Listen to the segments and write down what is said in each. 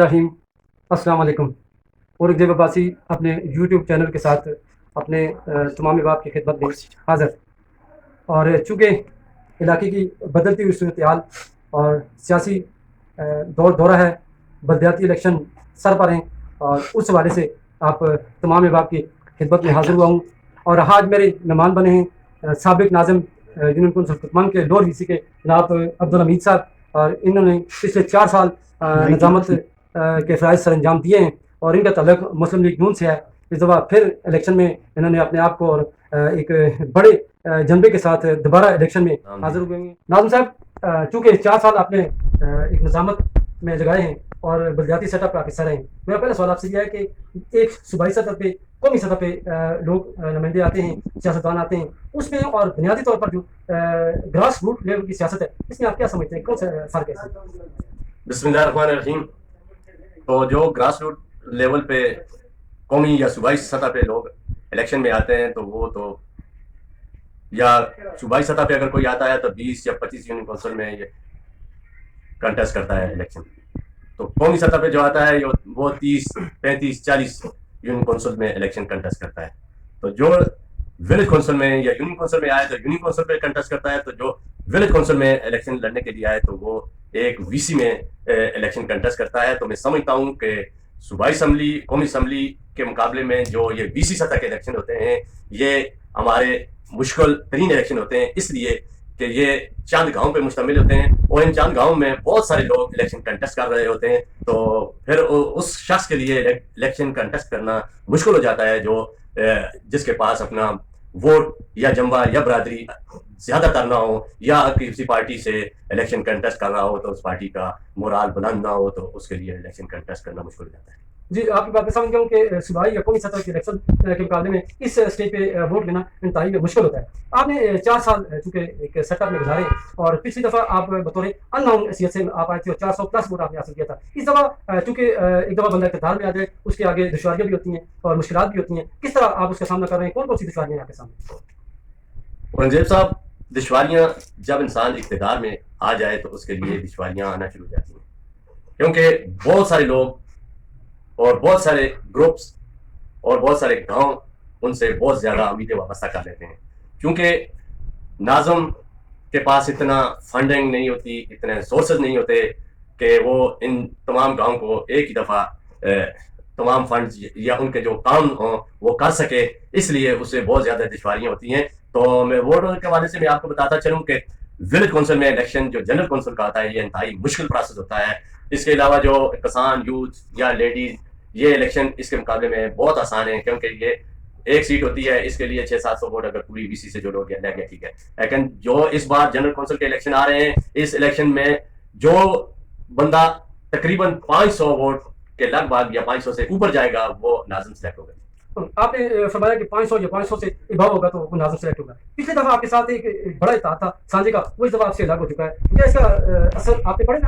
रहीम अस्सलाम वालेकुम। और एक जगह बासी अपने यूट्यूब चैनल के साथ अपने तमाम बाप की खिदमत में हाज़िर। और चूँकि इलाके की बदलती हुई सूरत हाल और सियासी दौरा है, बलदियाती इलेक्शन सर पर हैं, और उस हवाले से आप तमाम बाप की खिदमत में हाज़िर हुआ हूँ। और आज मेरे मेहमान बने हैं साबिक नाज़िम यूनियन कौंसिल तुर्कमान के लोअर वीसी के जनाब अब्दुल हमीद साहब। और इन्होंने पिछले 4 साल निज़ामत के फ़राइज़ सर अंजाम दिए हैं और इनका ताल्लुक मुस्लिम लीग नून से है। इस दफ़ा फिर इलेक्शन में इन्होंने अपने आप को और एक बड़े जज्बे के साथ दोबारा इलेक्शन में हाजिर हुए हैं। नाज़िम साहब, चूँकि 4 साल आपने एक निज़ामत में लगाए हैं और बलदियाती सेटअप का हिस्सा रहे हैं, मेरा पहला सवाल आपसे यह है कि एक सूबाई सतह पे, कौमी सतह पे लोग नुमाइंदे आते हैं, सियासतदान आते हैं, उसमें और बुनियादी तौर पर जो ग्रास रूट लेवल की सियासत है, इसमें आप क्या समझते हैं, कौन सा फ़र्क है? बिस्मिल्लाहिर्रहमानिर्रहीम। तो जो ग्रास रूट लेवल पे कौमी या सूबाई सतह पे लोग इलेक्शन में आते हैं, तो वो तो या सूबाई सतह पे अगर कोई आता है तो 20 या 25 यूनियन कौंसिल में ये कंटेस्ट करता है इलेक्शन। तो कौमी सतह पे जो आता है वो 30, 35, 40 यूनियन कौंसिल में इलेक्शन कंटेस्ट करता है। तो जो विलेज कौंसिल में या यूनियन कौंसिल में आए तो यूनियन कौंसिल पे कंटेस्ट करता है। तो जो विलेज कौंसिल में इलेक्शन लड़ने के लिए आए तो वो एक वीसी में इलेक्शन कंटेस्ट करता है। तो मैं समझता हूँ कि सूबाई असम्बली, कौमी असम्बली के मुकाबले में जो ये वीसी सतह के इलेक्शन होते हैं, ये हमारे मुश्किल तरीन इलेक्शन होते हैं, इसलिए कि ये चंद गाँव पे मुश्तमिल होते हैं और इन चंद गाँव में बहुत सारे लोग इलेक्शन कंटेस्ट कर रहे होते हैं। तो फिर उस शख्स के लिए इलेक्शन कंटेस्ट करना मुश्किल हो जाता है, जो जिसके पास अपना वोट या जम्बा या बरादरी ज्यादातर ना हो, या किसी पार्टी से इलेक्शन कंटेस्ट कर रहा हो तो उस पार्टी का मोराल बुलंद ना हो, तो उसके लिए इलेक्शन कंटेस्ट करना मुश्किल हो जाता है। जी, आपकी बात मैं समझ गया हूँ कि सूबाई या कौमी सतह के इलेक्शन के मुकाबले में इस स्टेज पे वोट लेना इंतहाई मुश्किल होता है। आपने 4 साल चूँकि एक सेटअप में गुजारे और पिछली दफ़ा आप बतौर अननोन हैसियत से आप आए थे और 400 प्लस वोट आपने हासिल किया था। इस दफ़ा चूँकि एक दफ़ा बंदा इक़्तिदार में आ जाए, उसके आगे दुश्वारियाँ भी होती हैं और मुश्किलात भी होती हैं। किस तरह आप उसका सामना कर रहे हैं? कौन-कौन सी दुश्वारियाँ हैं आपके सामने? औरंगजेब साहब, दुश्वारियाँ जब इंसान इक़्तिदार में आ जाए तो उसके लिए दुश्वारियाँ आना शुरू हो जाती हैं, क्योंकि बहुत सारे लोग और बहुत सारे ग्रुप्स और बहुत सारे गांव उनसे बहुत ज़्यादा उम्मीदें वाबस्ता कर लेते हैं, क्योंकि नाज़िम के पास इतना फंडिंग नहीं होती, इतने सोर्सेज नहीं होते कि वो इन तमाम गांव को एक ही दफ़ा तमाम फंड्स या उनके जो काम हों वो कर सके, इसलिए उससे बहुत ज़्यादा दुश्वारियाँ होती हैं। तो मैं वोट के हवाले से मैं आपको बताता चलूँ कि विलेज कौंसिल में इलेक्शन जो जनरल कौंसिल का आता है, ये इंतहाई मुश्किल प्रोसेस होता है। इसके अलावा जो किसान, यूथ या लेडीज़, ये इलेक्शन इसके मुकाबले में बहुत आसान है, क्योंकि ये एक सीट होती है, इसके लिए 600-700 वोट अगर पूरी वीसी से जो लोग ले गया, ठीक है। लेकिन जो इस बार जनरल कौंसिल के इलेक्शन आ रहे हैं, इस इलेक्शन में जो बंदा तकरीबन 500 वोट के लगभग या 500 से ऊपर जाएगा, वो नाज़िम सेलेक्ट होगा। आपने फरमाया कि 500 या 500 से इबाव होगा तो वो नाज़िम सेलेक्ट होगा। पिछली दफ़ा आपके साथ एक बड़ा इत्तेहाद था सांझे का, वो इस दफ़ा आपसे अलग हो चुका है। क्या इसका असर आप पे पड़ेगा?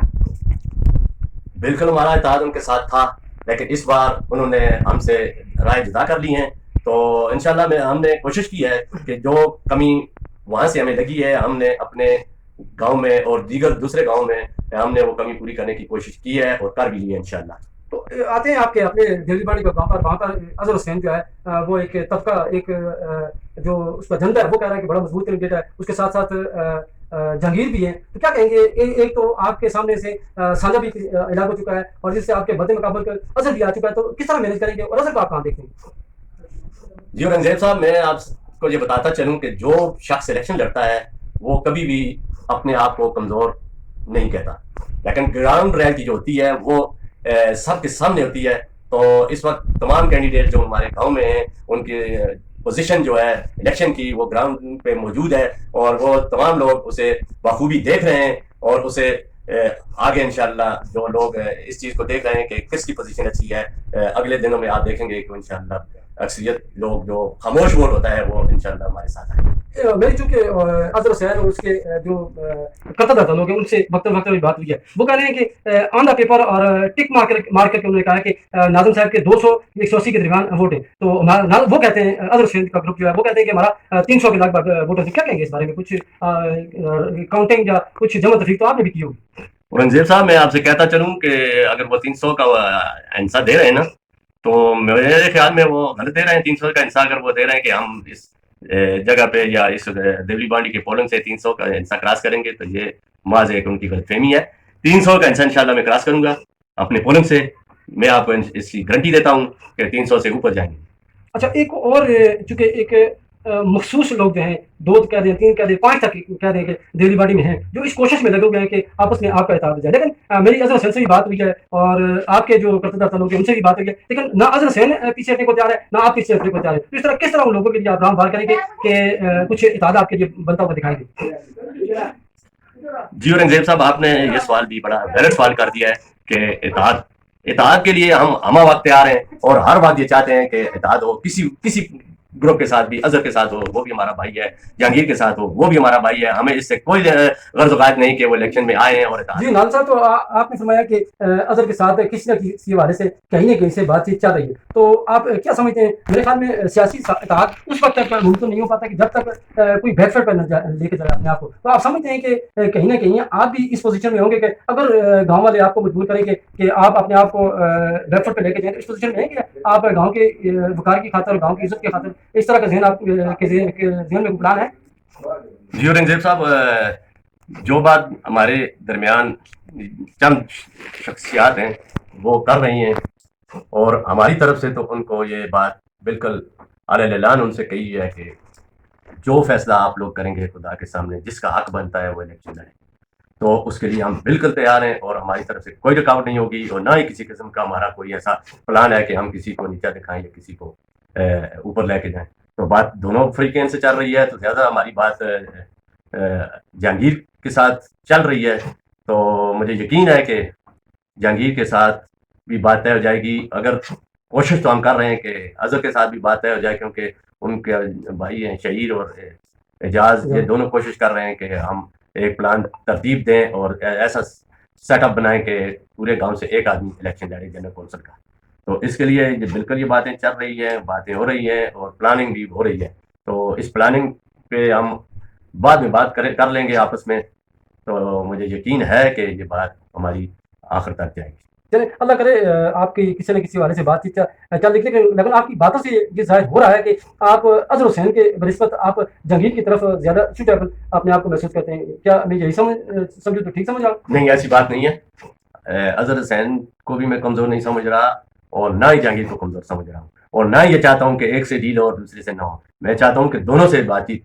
बिल्कुल, हमारा इत्तेहाद उनके साथ था, लेकिन इस बार उन्होंने हमसे राय जुदा कर ली है। तो इंशाल्लाह हमने कोशिश की है कि जो कमी वहाँ से हमें लगी है, हमने अपने गांव में और दीगर दूसरे गांव में हमने वो कमी पूरी करने की कोशिश की है और कर भी ली है इंशाल्लाह। तो आते हैं आपके अपने दिल्ली पर, वहाँ पर अजहर हुसैन जो है वो एक तबका, एक जो उसका झंडा है वो कह रहा है कि बड़ा मजबूत कैंडिडेट है, उसके साथ साथ जहांगीर भी है। तो क्या कहेंगे? एक तो आपके सामने से साझा भी अलग हो चुका है और जिससे आपके बदे मुकाबले अजहर भी आ चुका है, तो किस तरह मैनेज करेंगे और अजहर को आप कहाँ देखते हैं? जी औरंगजेब साहब, मैं आपको ये बताता चलूँ कि जो शख्स इलेक्शन लड़ता है वो कभी भी अपने आप को कमज़ोर नहीं कहता, लेकिन ग्राउंड रियलिटी जो होती है वो सबके सामने होती है। तो इस वक्त तमाम कैंडिडेट जो हमारे गांव में हैं, उनकी पोजीशन जो है इलेक्शन की वो ग्राउंड पे मौजूद है और वो तमाम लोग उसे बखूबी देख रहे हैं और उसे आगे इंशाल्लाह जो लोग इस चीज़ को देख रहे हैं कि किसकी पोजीशन अच्छी है, अगले दिनों में आप देखेंगे कि इंशाल्लाह अक्सरियत लोग जो खामोश वोट होता है वो इंशाल्लाह हमारे साथ आएंगे। मेरी चूंकि अजहर हुसैन और उसके जो कतरदाता लोग हैं उनसे वक्त वक्त में बात हुई है, वो कह रहे हैं कि ऑन द पेपर और टिक मार करके उन्होंने कहा है कि नाज़िम साहब के 200 180 के दरमियान वोट है। तो वो कहते हैं, अजहर हुसैन का ग्रुप जो है वो कहते हैं कि हमारा 300 के लगभग वोट है। क्या कहेंगे इस बारे में? कुछ काउंटिंग या कुछ जमा तफरीक तो आपने भी की होगी? औरंगजेब साहब, मैं आपसे कहता चलूं कि अगर वो 300 का हिस्सा दे रहे हैं ना, तो मेरे ख्याल में वो गलत दे रहे हैं। 300 का हिस्सा अगर वो दे रहे हैं कि हम इस जगह पे या इस देवली बांडी के पोलिंग से 300 का हिस्सा क्रॉस करेंगे, तो ये माज एक उनकी गलतफहमी है। 300 का हिस्सा इंशाल्लाह मैं क्रॉस करूंगा अपने पोलिंग से। मैं आपको इसकी गारंटी देता हूँ कि 300 से ऊपर जाएंगे। अच्छा, एक और चूंकि एक मखसूस लोग जो हैं, दो कह दें, तीन कह दें, पांच तक कह दें कि देवली बाड़ी में हैं, जो इस कोशिश में लगे हुए हैं कि आपस में आपका इत्तेहाद हो जाए। लेकिन मेरी अजहर हुसैन से भी बात हुई है और आपके जो करतदार लोग हैं उनसे भी बात हुई है, लेकिन ना अजहर हुसैन पीछे हटने को तैयार है, ना आप पीछे हटने को तैयार है। तो इस तरह किस तरह उन लोगों के लिए आप राम बार करेंगे कि कुछ इत्तेहाद आपके लिए बनता हुआ दिखाई दे? जी औरंगजेब साहब, आपने ये सवाल भी बड़ा गलत सवाल कर दिया है कि इत्तेहाद इत्तेहाद के लिए हम वक्त तैयार हैं और हर बात ये चाहते हैं कि इत्तेहाद हो किसी किसी ग्रुप के साथ भी, अजहर के साथ हो वो भी हमारा भाई है, जहांगीर के साथ हो वो भी हमारा भाई है। हमें इससे कोई गर्ज वकायत नहीं कि वो इलेक्शन में आए हैं और जी नाल साहब, तो आपने फरमाया कि अजहर के साथ किसी न किसी हवाले से कहीं ना कहीं से बातचीत चल रही है, तो आप क्या समझते हैं? मेरे ख्याल में सियासी इत्तेहाद उस वक्त तक मुमकिन नहीं हो पाता कि जब तक कोई बैकफुट पर लेके जाए अपने आप को। तो आप समझते हैं कि कहीं ना कहीं आप भी इस पोजीशन में होंगे कि अगर गांव वाले आपको मजबूर करें कि आप अपने आप को बैकफुट पर लेके जाएं, तो इस पोजीशन में है कि आप गाँव के वकार की खातर, गाँव की इज्जत की खातर इस तरह का जहन आप के जहन में प्लान है? जी औरंगजेब साहब, जो बात हमारे दरमियान चंद शख्सियात हैं वो कर रही हैं और हमारी तरफ से तो उनको ये बात बिल्कुल अलग उनसे कही है कि जो फैसला आप लोग करेंगे खुदा के सामने, जिसका हक बनता है वो इलेक्शन लड़े, तो उसके लिए हम बिल्कुल तैयार हैं और हमारी तरफ से कोई रुकावट नहीं होगी और ना ही किसी किस्म का हमारा कोई ऐसा प्लान है कि हम किसी को नीचा दिखाएं या किसी को ऊपर लेके जाएं। तो बात दोनों फ्रीकें से चल रही है, तो ज़्यादा हमारी बात जहांगीर के साथ चल रही है। तो मुझे यकीन है कि जहांगीर के साथ भी बात तय हो जाएगी। अगर कोशिश तो हम कर रहे हैं कि अजहर के साथ भी बात तय हो जाए, क्योंकि उनके भाई हैं शहीर और एजाज, ये दोनों कोशिश कर रहे हैं कि हम एक प्लान तरतीब दें और ऐसा सेटअप बनाएं कि पूरे गांव से एक आदमी इलेक्शन लड़े जनरल कौंसिल का। तो इसके लिए बिल्कुल ये बातें चल रही हैं, बातें हो रही हैं और प्लानिंग भी हो रही है। तो इस प्लानिंग पे हम बाद में बात कर लेंगे आपस में। तो मुझे यकीन है कि ये बात हमारी आखिर तक जाएगी। चलिए, अल्लाह करे आपकी किसी न किसी वाले से बातचीत चल रही, लेकिन आपकी बातों से ये जाहिर हो रहा है कि आप अजहर हुसैन के बनिस्बत आप जहांगीर की तरफ ज़्यादा सूटेबल अपने आप को महसूस करते हैं। क्या मैं यही समझूँ तो ठीक समझ आप? नहीं, ऐसी बात नहीं है। अजहर हुसैन को भी मैं कमज़ोर नहीं समझ रहा और ना ही जहांगीर को कमज़ोर समझ रहा हूँ और ना ही ये चाहता हूँ कि एक से डील हो और दूसरे से ना हो। मैं चाहता हूँ कि दोनों से बातचीत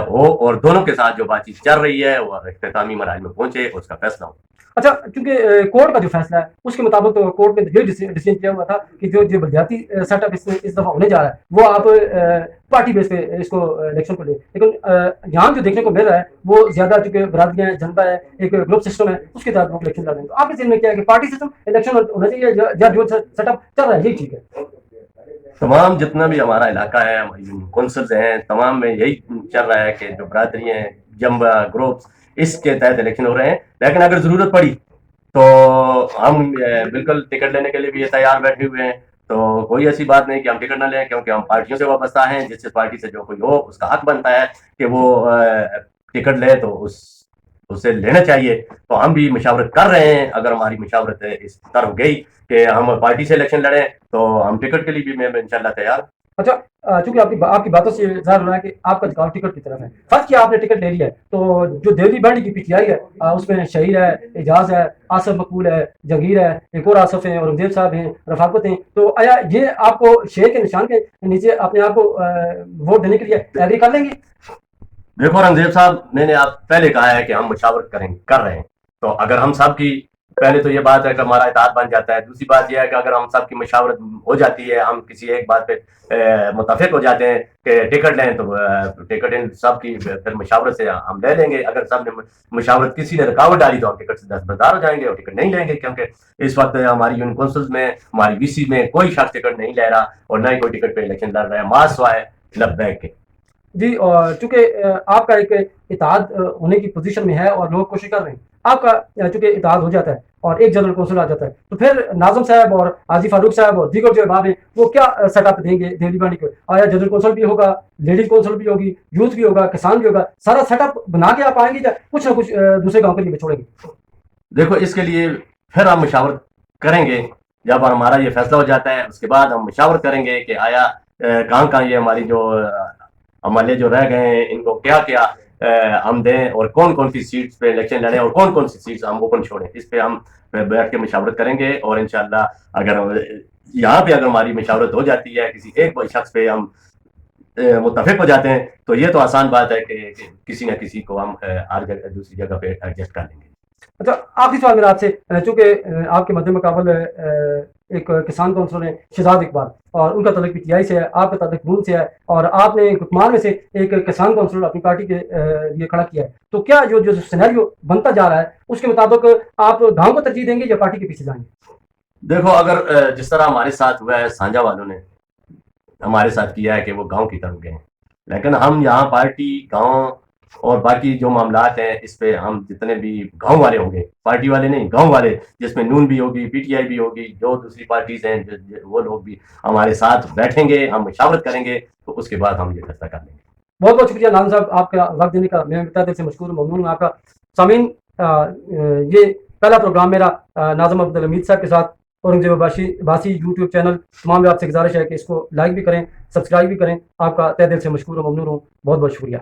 हो और दोनों के साथ जो बातचीत चल रही है वो इख्तितामी मराहल में पहुंचे और उसका फैसला हो। अच्छा, क्योंकि कोर्ट का जो फैसला है उसके मुताबिक तो कोर्ट ने ये डिसीजन किया हुआ था कि जो जो बलदियाती सेटअप इस दफ़ा होने जा रहा है वो आप पार्टी बेस पे इसको इलेक्शन को ले, लेकिन यहाँ जो देखने को मिल रहा है वो ज़्यादा चूँकि बरादरियाँ हैं, जनता है, एक ग्रुप सिस्टम है, उसके तहत लोग इलेक्शन लड़ रहे हैं। तो आपके ज़हन में क्या है कि पार्टी सिस्टम इलेक्शन होना चाहिए या जो सेटअप चल रहा है यही ठीक है? तमाम जितना भी हमारा इलाका है, हमारी कौंसल्स हैं, तमाम में यही चल रहा है कि जो बरादरी हैं, जम्बा ग्रुप्स, इसके तहत इलेक्शन हो रहे हैं। लेकिन अगर ज़रूरत पड़ी तो हम बिल्कुल टिकट लेने के लिए भी तैयार बैठे हुए हैं। तो कोई ऐसी बात नहीं कि हम टिकट ना लें, क्योंकि हम पार्टियों से वाबस्ता हैं। जिस पार्टी से जो कोई हो उसका हक बनता है कि वो टिकट ले, तो उसे लेना चाहिए। तो हम भी मशावरत कर रहे हैं। अगर हमारी मशावरत इस तरह गई कि हम पार्टी से इलेक्शन लड़ें तो हम टिकट के लिए भी मैं इंशाल्लाह तैयार। अच्छा, चूंकि आपकी बातों से जाहिर हो रहा है कि आपका झुकाव टिकट की तरफ है। फर्स्ट किया आपने टिकट ले लिया है, तो जो देवली बांडी की पीटीआई है उसमें शहीर है, एजाज है, आसफ मकबूल है, जहांगीर है, एक और आसफ है, औरंगजेब साहब हैं, रफाकत हैं। तो आया ये आपको शेर के निशान के नीचे अपने आप को वोट देने के लिए एग्री कर लेंगे? देखो औरंगजेब साहब, मैंने आप पहले कहा है कि हम मुशावरत कर रहे हैं। तो अगर हम सब की, पहले तो ये बात है कि हमारा इत्तेहाद बन जाता है। दूसरी बात यह है कि अगर हम सब की मशावरत हो जाती है, हम किसी एक बात पे मुतफिक हो जाते हैं कि टिकट लें, तो टिकट इन सब की फिर मशावरत से हम ले लेंगे। अगर सब ने मशावरत, किसी ने रुकावट डाली तो हम टिकट से दस्तबरदार हो जाएंगे और टिकट नहीं लेंगे। क्योंकि इस वक्त हमारी यूनियन कौंसिल्स में, हमारी वीसी में कोई शख्स टिकट नहीं ले रहा और ना ही कोई टिकट पे इलेक्शन लड़ रहा है, मास वाए लब्बैक के। जी, और चूंकि आपका एक इत्तेहाद होने की पोजीशन में है और लोग कोशिश कर रहे हैं, आपका चूंकि इत्तेहाद हो जाता है और एक जनरल कौंसिल आ जाता है, तो फिर नाज़म साहब और हाजी फारूक साहब और दीगर जो अहबाब हैं वो क्या सेटअप देंगे देवली बांडी को? आया जनरल कौंसिल भी होगा, लेडीज कौंसिल भी होगी, यूथ भी होगा, किसान भी होगा, सारा सेटअप बना के आप आएंगे या कुछ ना कुछ दूसरे गाँव के लिए छोड़ेंगे? देखो इसके लिए फिर हम मशावरत करेंगे। जब हमारा ये फैसला हो जाता है उसके बाद हम मशावरत करेंगे कि आया कहाँ कहाँ ये हमारी जो अमले जो रह गए हैं इनको क्या क्या हम दें और कौन कौन सी सीट्स पे इलेक्शन लड़ें और कौन कौन सी सीट्स हम ओपन छोड़ें। इस पे हम बैठ के मशावरत करेंगे और इंशाल्लाह अगर यहाँ पे अगर हमारी मशावरत हो जाती है किसी एक शख्स पे हम मुत्तफिक हो जाते हैं तो ये तो आसान बात है कि किसी न किसी को हम हर जगह दूसरी जगह पे एडजस्ट कर लेंगे। अच्छा, आखिरी सवाल मेरा आपसे, चूंकि आपके मध्य मुकाबल एक किसान कौंसलर हैं शहजाद इकबाल, और उनका तल्लुक पीटीआई से है, आपका तल्लुक नून से है, और आपने कुमार में से एक किसान कौंसलर अपनी पार्टी के लिए खड़ा किया है, तो क्या जो जो सिनेरियो बनता जा रहा है उसके मुताबिक आप गांव को तरजीह देंगे या पार्टी के पीछे जाएंगे? देखो अगर जिस तरह हमारे साथ हुआ है, सांझा वालों ने हमारे साथ किया है कि वो गांव की तरफ गए, लेकिन हम यहाँ पार्टी गांव और बाकी जो मामलात हैं इस पे हम जितने भी गांव वाले होंगे, पार्टी वाले नहीं, गांव वाले, जिसमें नून भी होगी, पीटीआई भी होगी, जो दूसरी पार्टीज हैं वो लोग भी हमारे साथ बैठेंगे, हम मशावरत करेंगे, तो उसके बाद हम ये फैसला कर लेंगे। बहुत बहुत शुक्रिया नाज़िम साहब, आपका वक्त देने का मैं तहे दिल से मशकूर ममनून हूँ आपका। सामीन, ये पहला प्रोग्राम मेरा नाज़िम अब्दुल हमीद साहब के साथ औरंगजेब बासी यूट्यूब चैनल, तमाम में आपसे गुजारिश है कि इसको लाइक भी करें, सब्सक्राइब भी करें। आपका तहे दिल से मशकूर ममनून हूँ, बहुत बहुत शुक्रिया।